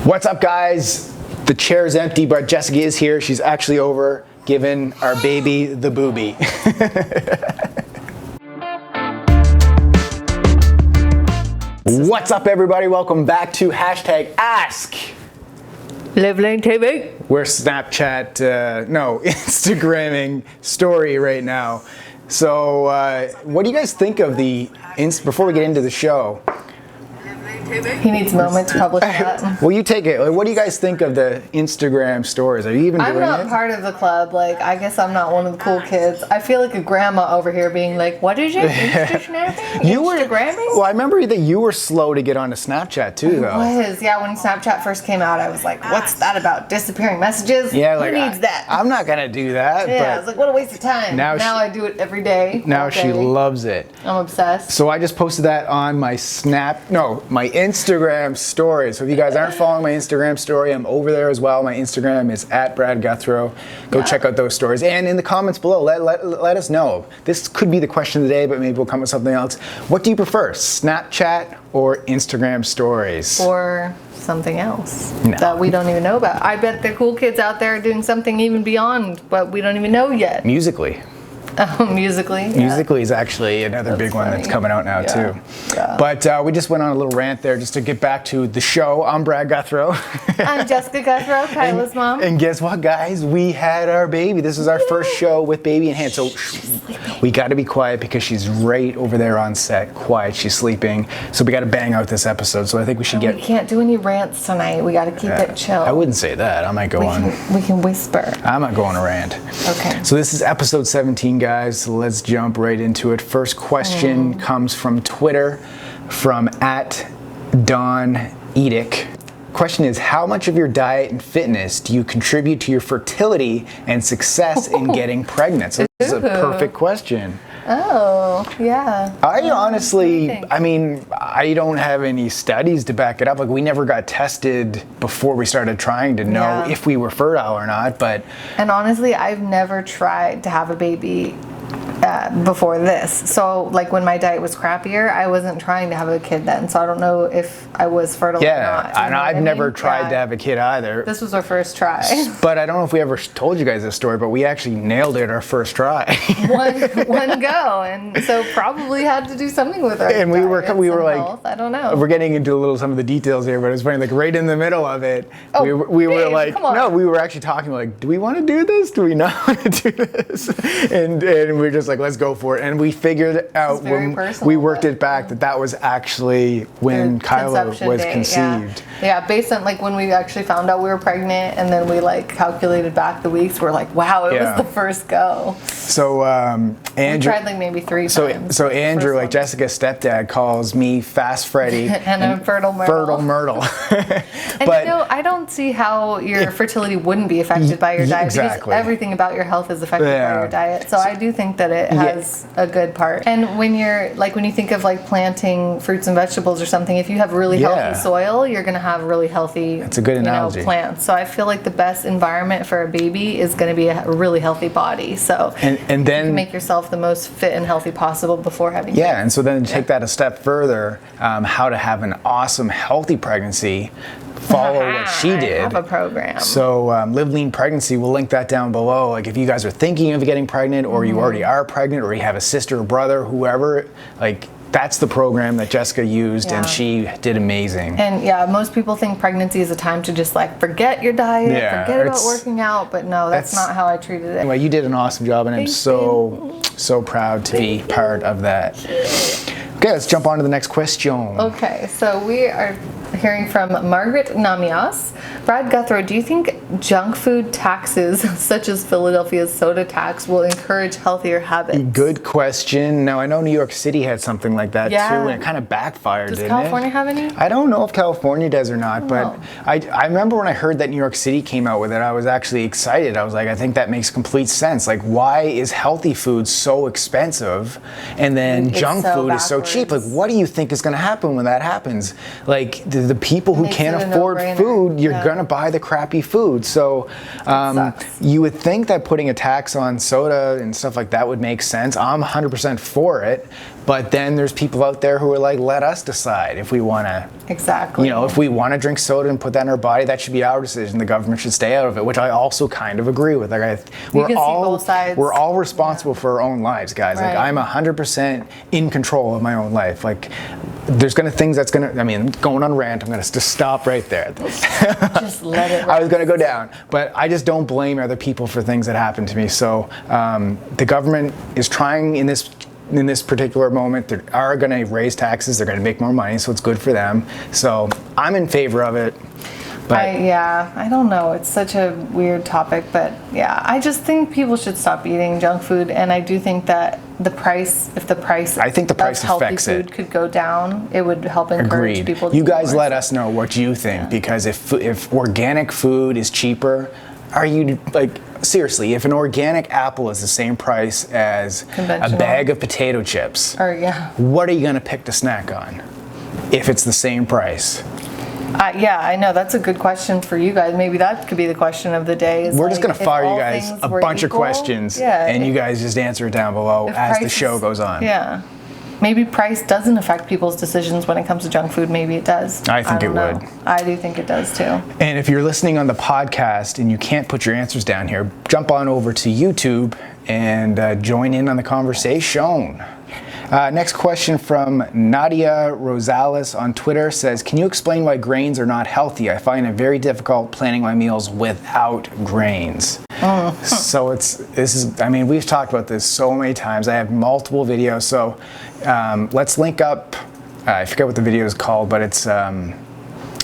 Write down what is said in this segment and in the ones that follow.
What's up, guys? The chair's empty, but Jessica is here. She's actually over giving our baby the boobie. What's up, everybody? Welcome back to #Ask LiveLeanTV. We're Instagramming story right now. So, what do you guys think of before we get into the show? He needs a moment to publish that. Well, you take it. What do you guys think of the Instagram stories? Are you even doing it? I'm not part of the club. I guess I'm not one of the cool kids. I feel like a grandma over here being like, what is it? Instagramming? Well, I remember that you were slow to get onto Snapchat too, though. I was. Yeah, when Snapchat first came out, I was like, what's that about? Disappearing messages? Yeah, who needs that? I'm not going to do that. Yeah, but I was like, what a waste of time. Now I do it every day. Now she loves it. I'm obsessed. So I just posted that on my my Instagram story. So if you guys aren't following my Instagram story, I'm over there as well. My Instagram is @BradGuthrow. Go check out those stories. And in the comments below, let us know. This could be the question of the day, but maybe we'll come with something else. What do you prefer, Snapchat or Instagram stories? Or something else that we don't even know about. I bet the cool kids out there are doing something even beyond what we don't even know yet. Musically. Musically. Yeah. Musically is actually another big one that's coming out now too. Yeah. But we just went on a little rant there just to get back to the show. I'm Brad Guthrow. I'm Jessica Guthrow, Kyla's mom. And guess what, guys? We had our baby. This is our first show with baby in hand. So we got to be quiet because she's right over there on set. Quiet. She's sleeping. So we got to bang out this episode. So I think we should get... We can't do any rants tonight. We got to keep it chill. I wouldn't say that. I might go on... We can whisper. I'm not going to rant. Okay. So this is episode 17, guys. So let's jump right into it. First question comes from Twitter, from @DonEdic. Question is, how much of your diet and fitness do you contribute to your fertility and success in getting pregnant? So this is a perfect question. Oh, yeah. I honestly, I don't have any studies to back it up. We never got tested before we started trying to know if we were fertile or not, but... And honestly, I've never tried to have a baby before this. So when my diet was crappier, I wasn't trying to have a kid then. So I don't know if I was fertile or not. I've never tried to have a kid either. This was our first try. But I don't know if we ever told you guys this story, but we actually nailed it our first try. one go, and so probably had to do something with our and we were like, health. I don't know. We're getting into some of the details here, but it's funny. Right in the middle of it, we were like, no, we were actually talking do we want to do this? Do we not want to do this? And we're just like, let's go for it. And we figured out when we worked it back that was actually when Kyla was conceived. Yeah, based on when we actually found out we were pregnant, and then we calculated back the weeks. We're like, wow, it was the first go. So Andrew, we tried maybe 3 times. So Andrew, Jessica's stepdad, calls me Fast Freddy and I'm Fertile Myrtle. And I don't see how your fertility wouldn't be affected by your diet, because everything about your health is affected by your diet. So I do think that it has a good part. And when you're when you think of planting fruits and vegetables or something, if you have really healthy soil, you're going to have really healthy It's a good analogy. Plants. So I feel like the best environment for a baby is going to be a really healthy body. So and then you can make yourself the most fit and healthy possible before having kids. And so then take that a step further, how to have an awesome healthy pregnancy. Follow what she did. I have a program. So Live Lean Pregnancy, we'll link that down below. If you guys are thinking of getting pregnant, or you already are pregnant, or you have a sister or brother, whoever, that's the program that Jessica used, and she did amazing. And most people think pregnancy is a time to just forget your diet, forget about working out, but no, that's not how I treated it. Anyway, you did an awesome job, and I'm so proud to be part of that. Okay, let's jump on to the next question. Okay, so we are hearing from Margaret Namias. Brad Guthrow, do you think junk food taxes, such as Philadelphia's soda tax, will encourage healthier habits? Good question. Now, I know New York City had something like that too, and it kind of backfired, didn't it? Does California have any? I don't know if California does or not, but I remember when I heard that New York City came out with it, I was actually excited. I was like, I think that makes complete sense. Why is healthy food so expensive, and then junk food is so cheap? What do you think is going to happen when that happens? The people who can't afford food, you're going to buy the crappy food. So you would think that putting a tax on soda and stuff like that would make sense. I'm 100% for it, But then there's people out there who are like, let us decide if we want to. Exactly. You know, if we want to drink soda and put that in our body, that should be our decision. The government should stay out of it, which I also kind of agree with. Like, we're all responsible for our own lives, guys. Right. Like, I'm 100% in control of my own life. Like, there's things that's gonna. I mean, going on rant. I'm gonna just stop right there. Just let it. I was gonna go down, but I just don't blame other people for things that happen to me. So the government is trying in this particular moment. They are going to raise taxes. They're going to make more money, so it's good for them. So I'm in favor of it. But I don't know. It's such a weird topic, but yeah, I just think people should stop eating junk food, and I do think that if the price of healthy food could go down, it would help encourage people to You eat guys more. let us know what you think, because if organic food is cheaper, are you like, seriously, if an organic apple is the same price as a bag of potato chips, what are you going to pick to snack on if it's the same price? I know. That's a good question for you guys. Maybe that could be the question of the day. We're just going to fire you guys a bunch of questions, and you guys just answer it down below as the show goes on. Yeah. Maybe price doesn't affect people's decisions when it comes to junk food. Maybe it does. I think it would. I do think it does too. And if you're listening on the podcast and you can't put your answers down here, jump on over to YouTube and join in on the conversation. Next question from Nadia Rosales on Twitter says, can you explain why grains are not healthy? I find it very difficult planning my meals without grains. So we've talked about this so many times. I have multiple videos. So let's link up, I forget what the video is called, but it's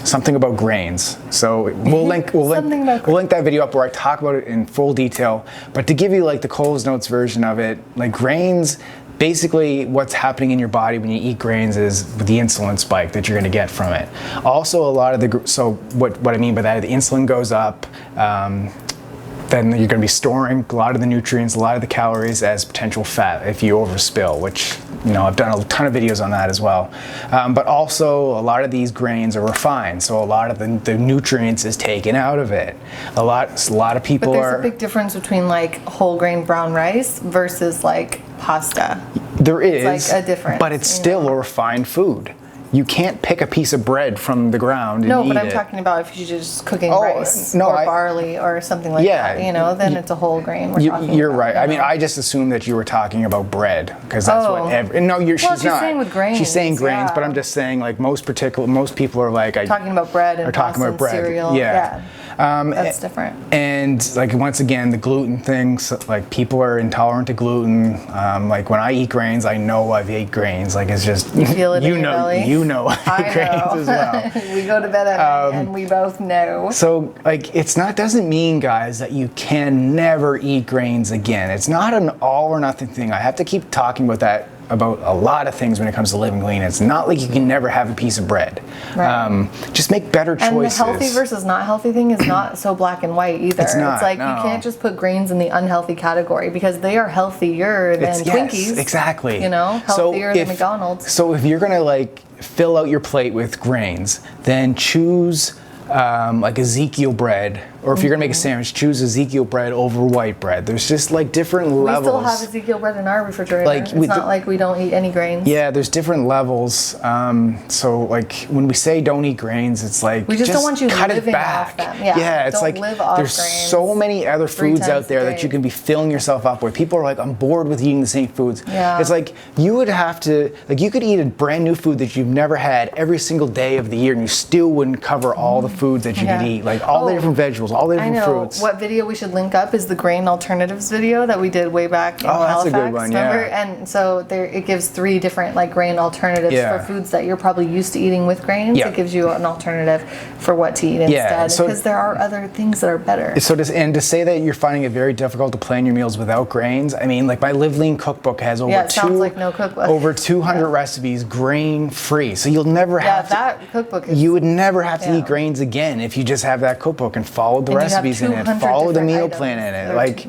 something about grains. So we'll link that video up where I talk about it in full detail. But to give you like the Coles Notes version of it, like grains, basically what's happening in your body when you eat grains is the insulin spike that you're going to get from it. Also, what I mean by that, the insulin goes up, then you're going to be storing a lot of the nutrients, a lot of the calories as potential fat if you overspill, which, you know, I've done a ton of videos on that as well. But also, a lot of these grains are refined, so a lot of the nutrients is taken out of it. A lot of people But there's a big difference between like whole grain brown rice versus like pasta. There is. It's like a difference. But it's still a refined food. You can't pick a piece of bread from the ground and eat it. No, but I'm talking about if you're just cooking rice or barley or something like that, you know, then it's a whole grain. You're right. I mean, I just assumed that you were talking about bread because that's she's not. Saying with grains. She's saying grains, but I'm just saying like most people are like talking about bread and pasta and cereal. Yeah. That's different. And like once again, the gluten things, like people are intolerant to gluten. Like when I eat grains, I know I've ate grains. Like it's just you feel it in your belly. You know I eat grains as well. We go to bed at night and we both know. So like doesn't mean, guys, that you can never eat grains again. It's not an all or nothing thing. I have to keep talking about that about a lot of things when it comes to living clean. It's not like you can never have a piece of bread. Right. Just make better choices. And the healthy versus not healthy thing is not so black and white either. It's not, you can't just put grains in the unhealthy category because they are healthier than Twinkies. Yes, exactly. You know, healthier than McDonald's. So if you're gonna like fill out your plate with grains, then choose like Ezekiel bread, or if you're gonna make a sandwich, choose Ezekiel bread over white bread. There's just like different levels. We still have Ezekiel bread in our refrigerator. It's not like we don't eat any grains. Yeah, there's different levels. So like when we say don't eat grains, it's like we just don't want you cut living it back. Off them. Yeah, it's like there's so many other foods out there that you can be filling yourself up with. People are like, I'm bored with eating the same foods. Yeah. It's like you would have to you could eat a brand new food that you've never had every single day of the year, and you still wouldn't cover all the foods that you could eat, like all the different vegetables, all the different fruits. What video we should link up is the grain alternatives video that we did way back in Halifax. That's a good one, remember? And so it gives 3 different like grain alternatives for foods that you're probably used to eating with grains. It gives you an alternative for what to eat instead, because there are other things that are better. So to say that you're finding it very difficult to plan your meals without grains, I mean, like my Live Lean cookbook has over over 200 recipes grain free. So you'll never have that cookbook. You would never have to eat grains again if you just have that cookbook and follow the recipes in it, follow the meal plan in it. Like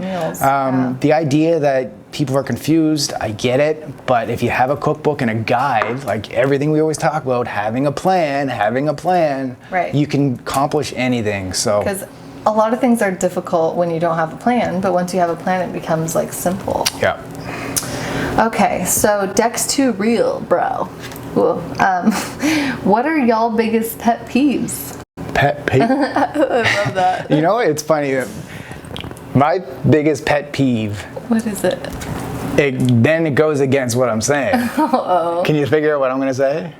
the idea that people are confused, I get it, but if you have a cookbook and a guide, like everything we always talk about, having a plan, you can accomplish anything. So because a lot of things are difficult when you don't have a plan, but once you have a plan, it becomes like simple. Yeah. Okay, so Dex 2 real, bro. Cool. What are y'all biggest pet peeves? Pet peeve? I love that. You know, it's funny. My biggest pet peeve. What is it? Then it goes against what I'm saying. Uh-oh. Can you figure out what I'm going to say?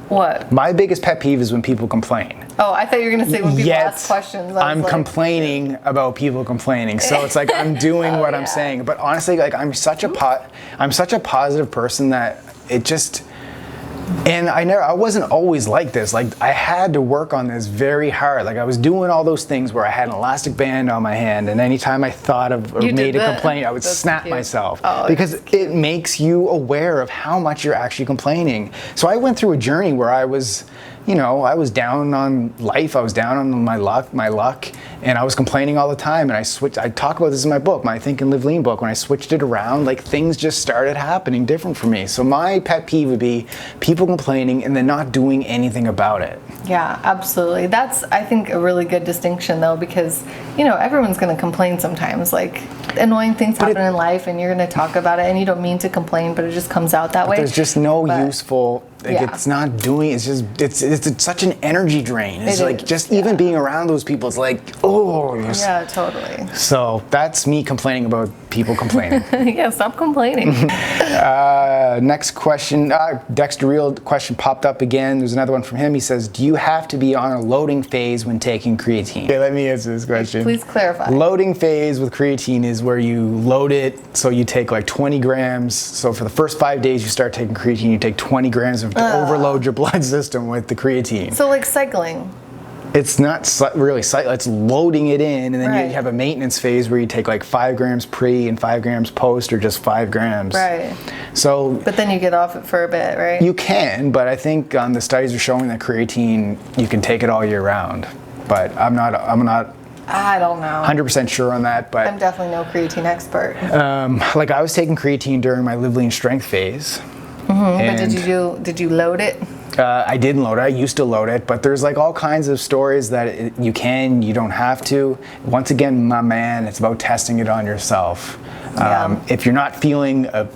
What? My biggest pet peeve is when people complain. Oh, I thought you were going to say when people ask questions. I'm complaining about people complaining. So it's like I'm doing what I'm saying. But honestly, like I'm such a positive person that it just. And I wasn't always like this. Like I had to work on this very hard. Like I was doing all those things where I had an elastic band on my hand, and anytime I thought of or made a complaint, I would snap myself because it makes you aware of how much you're actually complaining. So I went through a journey where I was, I was down on life. I was down on my luck, and I was complaining all the time. And I talk about this in my book, my Think and Live Lean book. When I switched it around, like things just started happening different for me. So my pet peeve would be people complaining and then not doing anything about it. Yeah, absolutely. That's, I think, a really good distinction though, because, everyone's going to complain sometimes. Like annoying things happen in life and you're going to talk about it and you don't mean to complain, but it just comes out that way. There's just no useful, it's not doing, it's such an energy drain. It's like just even being around those people, it's like, yeah, totally. So that's me complaining about people complaining. Yeah, stop complaining. Next question, Dexter Real question popped up again. There's another one from him. He says, do you have to be on a loading phase when taking creatine? Okay, let me answer this question. Please clarify. Loading phase with creatine is where you load it, so you take like 20 grams. So for the first 5 days you start taking creatine, you take 20 grams to overload your blood system with the creatine. So like cycling. It's not really cycling, it's loading it in, and then you have a maintenance phase where you take like 5 grams pre and 5 grams post, or just 5 grams. Right. So. But then you get off it for a bit, right? You can, but I think the studies are showing that creatine, you can take it all year round. But I'm not I don't know. 100% sure on that, but I'm definitely no creatine expert. Like I was taking creatine during my Live Lean strength phase. But did you load it? I didn't load it. I used to load it, but there's like all kinds of stories that you don't have to. Once again, my man, it's about testing it on yourself. If you're not feeling a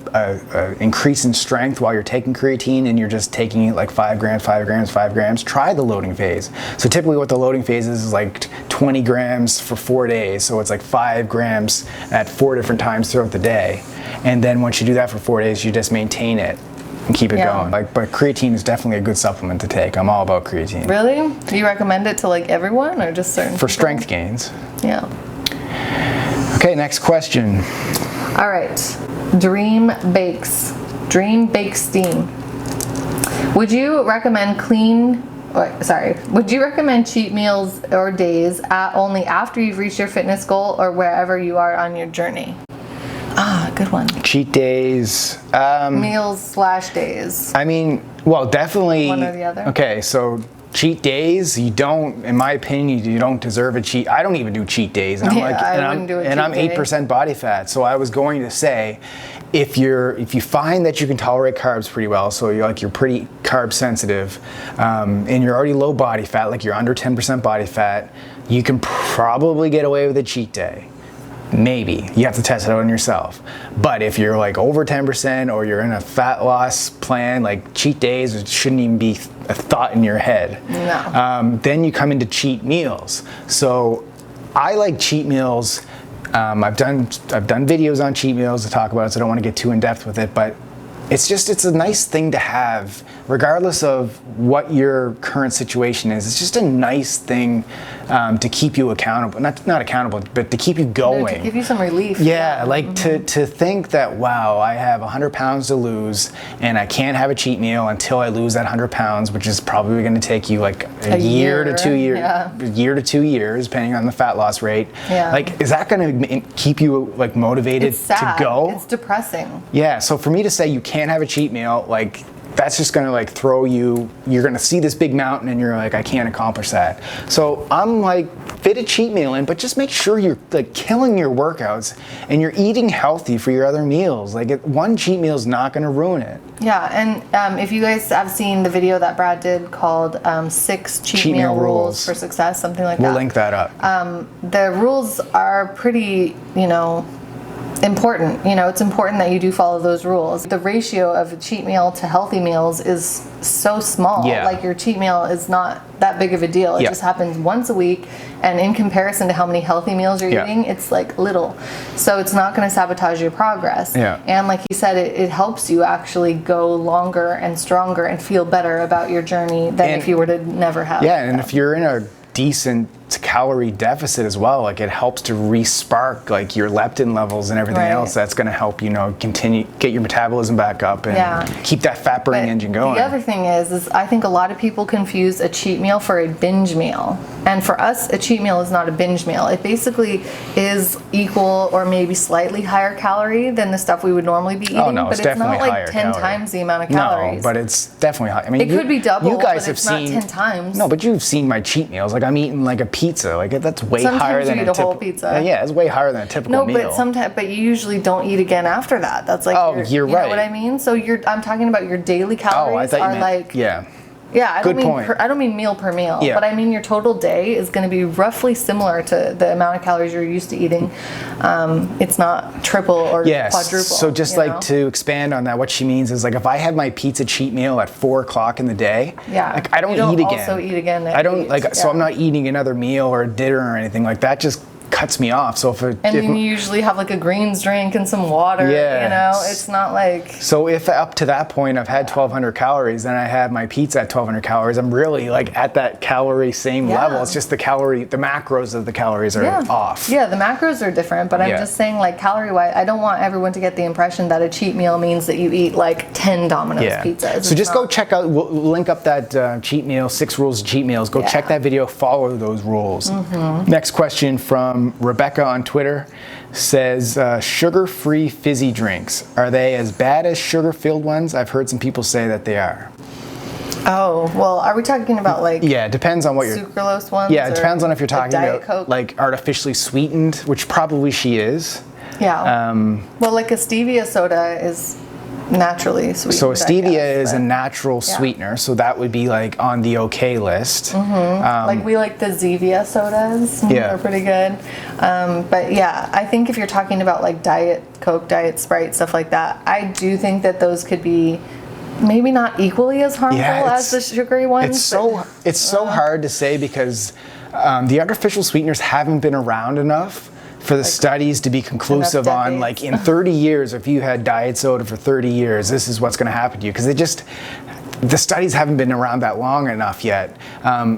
increase in strength while you're taking creatine and you're just taking it like 5 grams, 5 grams, 5 grams, try the loading phase. So typically what the loading phase is like 20 grams for 4 days. So it's like 5 grams at 4 different times throughout the day. And then once you do that for 4 days, you just maintain it and keep it going. But creatine is definitely a good supplement to take. I'm all about creatine. Really? Do you recommend it to like everyone or just certain people? For strength gains. Yeah. Okay, next question. All right. Dream Bakestein. Would you recommend would you recommend cheat meals or days only after you've reached your fitness goal or wherever you are on your journey? Good one. Cheat days. Meals/days. I mean, well, definitely. One or the other. Okay, so cheat days, in my opinion, you don't deserve a cheat. I don't even do cheat days. And I'm 8% body fat. So I was going to say, if you find that you can tolerate carbs pretty well, so you're pretty carb sensitive, and you're already low body fat, like you're under 10% body fat, you can probably get away with a cheat day. Maybe. You have to test it out on yourself. But if you're like over 10% or you're in a fat loss plan, like cheat days shouldn't even be a thought in your head. No. Then you come into cheat meals. So I like cheat meals. I've done videos on cheat meals to talk about it, so I don't want to get too in depth with it, but it's a nice thing to have, regardless of what your current situation is. It's just a nice thing to keep you accountable, not accountable, but to keep you going. To give you some relief. Yeah, like to think that, wow, I have 100 pounds to lose and I can't have a cheat meal until I lose that 100 pounds, which is probably going to take you like a year to 2 years, a year to 2 years, depending on the fat loss rate. Yeah. Like, is that going to keep you like motivated to go? It's depressing. Yeah, so for me to say you can't have a cheat meal, like that's just gonna like throw you, you're gonna see this big mountain and you're like, I can't accomplish that. So I'm like, fit a cheat meal in, but just make sure you're like killing your workouts and you're eating healthy for your other meals. Like one cheat meal is not gonna ruin it. Yeah, and if you guys have seen the video that Brad did called 6 cheat meal rules for success, something like that. We'll link that up. The rules are pretty, important. You know, it's important that you do follow those rules. The ratio of a cheat meal to healthy meals is so small. Yeah. Like your cheat meal is not that big of a deal. It just happens once a week, and in comparison to how many healthy meals you're eating, it's like little. So it's not going to sabotage your progress. Yeah. And like you said, it helps you actually go longer and stronger and feel better about your journey than if you were to never have. Yeah, and if you're in a decent calorie deficit as well, like it helps to re-spark like your leptin levels and everything else. That's going to help, you know, continue get your metabolism back up and keep that fat burning engine going. The other thing is I think a lot of people confuse a cheat meal for a binge meal, and for us a cheat meal is not a binge meal. It basically is equal or maybe slightly higher calorie than the stuff we would normally be eating. Oh no, but it's not like 10 times the amount of calories. No, but it's definitely high. I mean, it could be double. You guys but have it's seen not 10 times. No, but you've seen my cheat meals. Like I'm eating like a pizza. Like that's way higher than a whole pizza. Yeah, it's way higher than a typical meal. No, but you usually don't eat again after that. That's like you're right. You know what I mean? So I'm talking about your daily calories. Oh, I thought you meant, like Yeah, I don't mean meal per meal, Yeah. but I mean your total day is going to be roughly similar to the amount of calories you're used to eating. It's not triple or quadruple. So just like to expand on that, what she means is like if I have my pizza cheat meal at 4 o'clock in the day, like I don't eat again. Also eat again. I don't so I'm not eating another meal or a dinner or anything like that. Just cuts me off. So then you usually have like a greens drink and some water. Yeah. You know, it's not like. So if up to that point I've had 1,200 calories, then I have my pizza at 1,200 calories. I'm really like at that calorie same level. It's just the macros of the calories are off. Yeah, the macros are different, but I'm just saying like calorie wise, I don't want everyone to get the impression that a cheat meal means that you eat like 10 Domino's pizzas. So just go check out, we'll link up that cheat meal, 6 rules of cheat meals. Go check that video, follow those rules. Next question from Rebecca on Twitter says, sugar-free fizzy drinks, are they as bad as sugar-filled ones? I've heard some people say that they are. Oh, well, are we talking about like it depends on what you're sucralose ones? Yeah, it depends on if you're talking about Coke? like artificially sweetened, which probably she is. Yeah. Well, like a stevia soda is naturally sweetened. So stevia is a natural sweetener, so that would be like on the okay list. Like we like the Zevia sodas. They're pretty good. But yeah, I think if you're talking about like Diet Coke, Diet Sprite, stuff like that, I do think that those could be maybe not equally as harmful as the sugary ones. It's so hard to say because the artificial sweeteners haven't been around enough for the studies to be conclusive on like in 30 years, if you had diet soda for 30 years, this is what's going to happen to you. Because the studies haven't been around that long enough yet.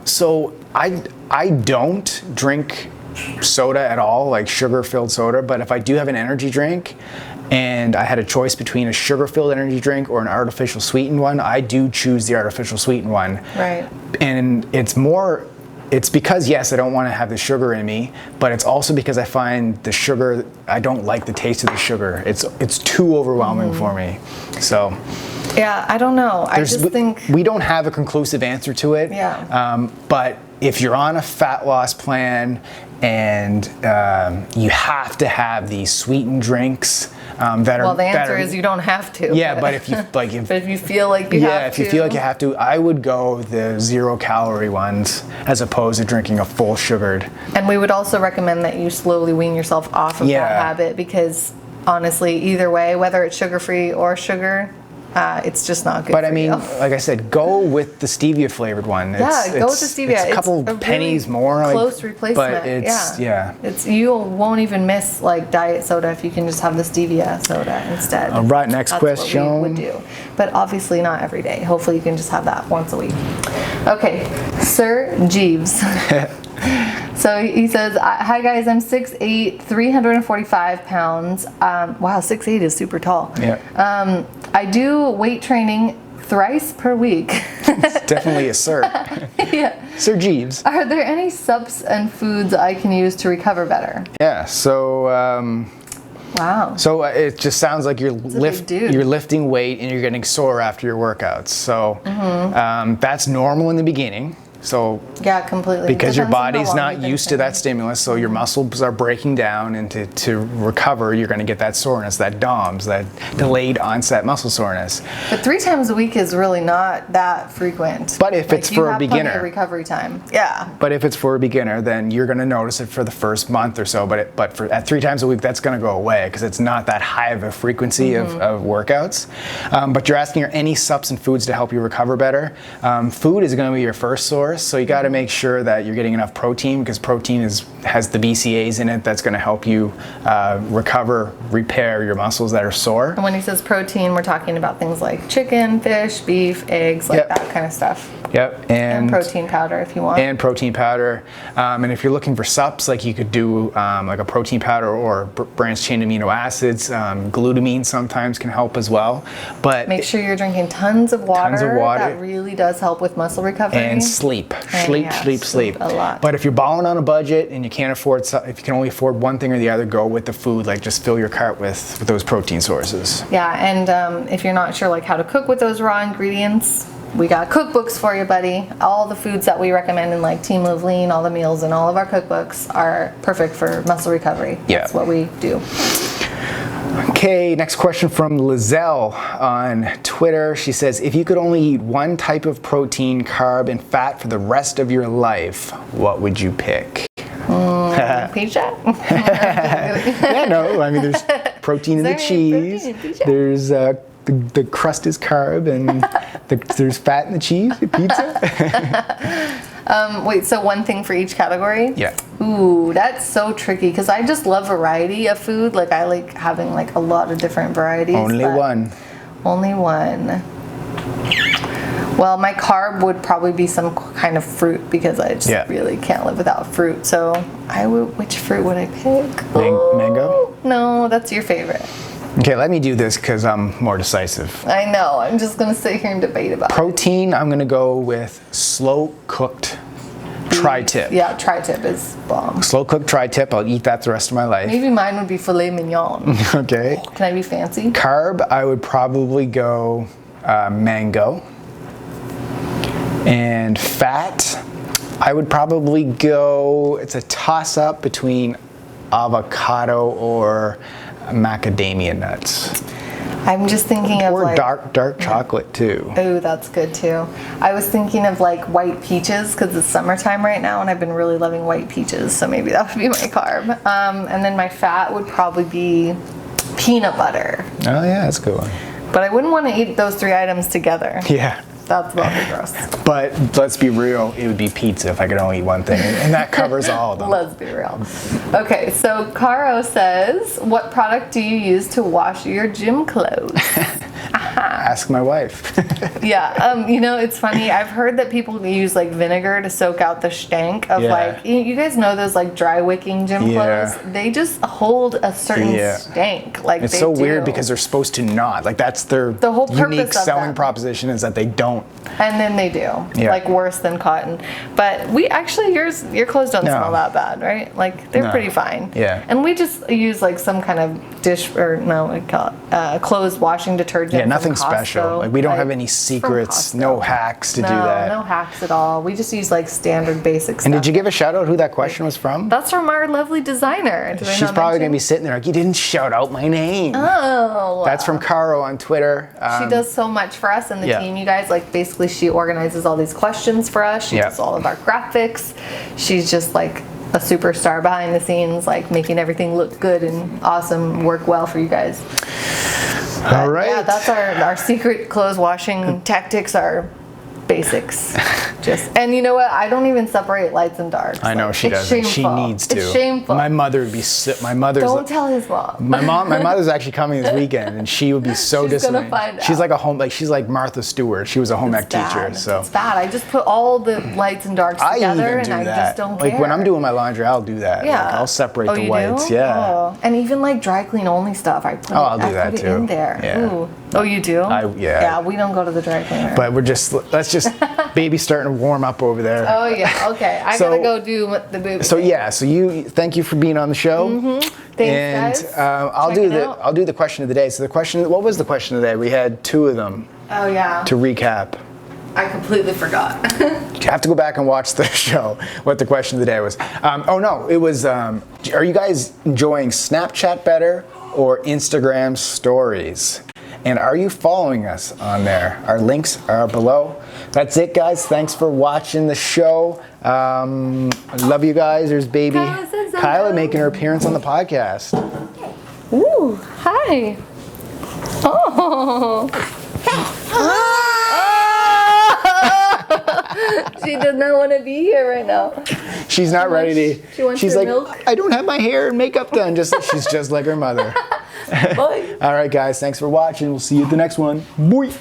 So I don't drink soda at all, like sugar-filled soda. But if I do have an energy drink and I had a choice between a sugar-filled energy drink or an artificial sweetened one, I do choose the artificial sweetened one. Right. And it's because, yes, I don't want to have the sugar in me, but it's also because I find the sugar, I don't like the taste of the sugar. It's too overwhelming for me. So. Yeah, I don't know. I just think. We don't have a conclusive answer to it. Yeah. But if you're on a fat loss plan and you have to have these sweetened drinks that are. Well, the answer is you don't have to. Yeah, but if you like, but if you feel like you have to. Yeah, if you feel like you have to, I would go the 0-calorie ones as opposed to drinking a full sugared. And we would also recommend that you slowly wean yourself off of that habit because honestly, either way, whether it's sugar-free or sugar, it's just not good. But I mean, like I said, go with the stevia flavored one. Go with the stevia. It's a couple pennies really more. Close replacement. But it's you won't even miss like diet soda if you can just have the stevia soda instead. All right, next question. What we would do, but obviously not every day. Hopefully, you can just have that once a week. Okay, Sir Jeeves. So he says, hi guys, I'm 6'8", 345 pounds. Wow, 6'8" is super tall. Yeah. I do weight training thrice per week. It's definitely a sir. Sir Jeeves. Are there any subs and foods I can use to recover better? Yeah, so... Wow. So it just sounds like you're lifting weight and you're getting sore after your workouts. So that's normal in the beginning. So yeah, completely. Because your body's not used to that stimulus, so your muscles are breaking down, and to recover, you're going to get that soreness, that DOMS, that delayed onset muscle soreness. But 3 times a week is really not that frequent. But if it's for a beginner, you have plenty of recovery time. Yeah. But if it's for a beginner, then you're going to notice it for the first month or so. But at 3 times a week, that's going to go away because it's not that high of a frequency of workouts. But you're asking, are any subs and foods to help you recover better? Food is going to be your first source. So you got to make sure that you're getting enough protein, because protein has the BCAAs in it that's going to help you repair your muscles that are sore. And when he says protein, we're talking about things like chicken, fish, beef, eggs, like that kind of stuff. Yep. And protein powder if you want. And protein powder. And if you're looking for subs, like you could do like a protein powder or branched chain amino acids. Glutamine sometimes can help as well. But make sure you're drinking tons of water. That really does help with muscle recovery. And sleep. Sleep. A lot. But if you're balling on a budget and you can't afford, if you can only afford one thing or the other, go with the food. Like just fill your cart with those protein sources. Yeah, and if you're not sure like how to cook with those raw ingredients, we got cookbooks for you, buddy. All the foods that we recommend in like Team Live Lean, all the meals in all of our cookbooks are perfect for muscle recovery. Yeah. That's what we do. Okay, next question from Lizelle on Twitter. She says, if you could only eat one type of protein, carb, and fat for the rest of your life, what would you pick? Pizza? Yeah, no, I mean, there's protein in the cheese. There's the crust is carb, and there's fat in the cheese, pizza. Wait, so one thing for each category? Yeah. Ooh, that's so tricky because I just love variety of food. Like I like having like a lot of different varieties. Only one. Well, my carb would probably be some kind of fruit because I just really can't live without fruit. So which fruit would I pick? Mango? No, that's your favorite. Okay, let me do this because I'm more decisive. I know. I'm just going to sit here and debate about protein, I'm going to go with slow-cooked tri-tip. Yeah, tri-tip is bomb. Slow-cooked tri-tip. I'll eat that the rest of my life. Maybe mine would be filet mignon. Okay. Can I be fancy? Carb, I would probably go mango. And fat, I would probably go, it's a toss-up between avocado or macadamia nuts. I'm just thinking of like dark chocolate too. Oh, that's good too. I was thinking of like white peaches because it's summertime right now and I've been really loving white peaches, so maybe that would be my carb. And then my fat would probably be peanut butter. Oh yeah, that's a good one. But I wouldn't want to eat those 3 items together. Yeah. That's probably gross. But let's be real, it would be pizza if I could only eat one thing. And that covers all of them. Let's be real. Okay, so Caro says, what product do you use to wash your gym clothes? Ask my wife. Yeah, it's funny. I've heard that people use like vinegar to soak out the stank of like, you guys know those like dry wicking gym clothes? They just hold a certain stank. Like it's so weird because they're supposed to not. Like that's the whole unique selling proposition is that they don't. And then they do. Like worse than cotton. But we actually, your clothes don't smell that bad, right? Like they're pretty fine. Yeah. And we just use like some kind of dish, or no, we call it clothes washing detergent. Yeah, nothing special. Like we don't have any secrets, no hacks to do that. No hacks at all. We just use like standard basic stuff. And did you give a shout out who that question was from? That's from our lovely designer. She's probably going to be sitting there like, you didn't shout out my name. Oh. That's from Caro on Twitter. She does so much for us and the team, you guys. Like basically she organizes all these questions for us. She does all of our graphics. She's just like a superstar behind the scenes, like making everything look good and awesome, work well for you guys. All right. Yeah, that's our secret clothes washing tactics are basics. And you know what? I don't even separate lights and darks. I know she doesn't. She needs to. It's shameful. My mother would be my mother's. Don't tell his mom. My mother's actually coming this weekend, and she would be so disappointed. Gonna find she's out. She's like Martha Stewart. She was a home ec teacher, so it's bad. I just put all the lights and darks together, and I just don't care. Like when I'm doing my laundry, I'll do that. Yeah, like, I'll separate the whites. Do? Yeah. Oh. And even like dry clean only stuff, I put. I'll do that put too. It in there. Yeah. Ooh. Oh, you do? Yeah. Yeah, we don't go to the dry cleaner. But let's just baby's starting to warm up over there. Oh yeah, okay. I gotta go do the baby. So thank you for being on the show. Mm-hmm. Thanks, guys. I'll do the question of the day. So what was the question of the day? We had 2 of them. Oh yeah. To recap. I completely forgot. You have to go back and watch the show, what the question of the day was. Oh no, it was, are you guys enjoying Snapchat better or Instagram stories? And are you following us on there? Our links are below. That's it, guys. Thanks for watching the show. I love you guys. There's baby Kyla making her appearance on the podcast. Ooh, hi. Oh. She does not want to be here right now. She's not ready to. She wants she's her like, milk. I don't have my hair and makeup done. She's just like her mother. Bye. All right, guys. Thanks for watching. We'll see you at the next one. Bye.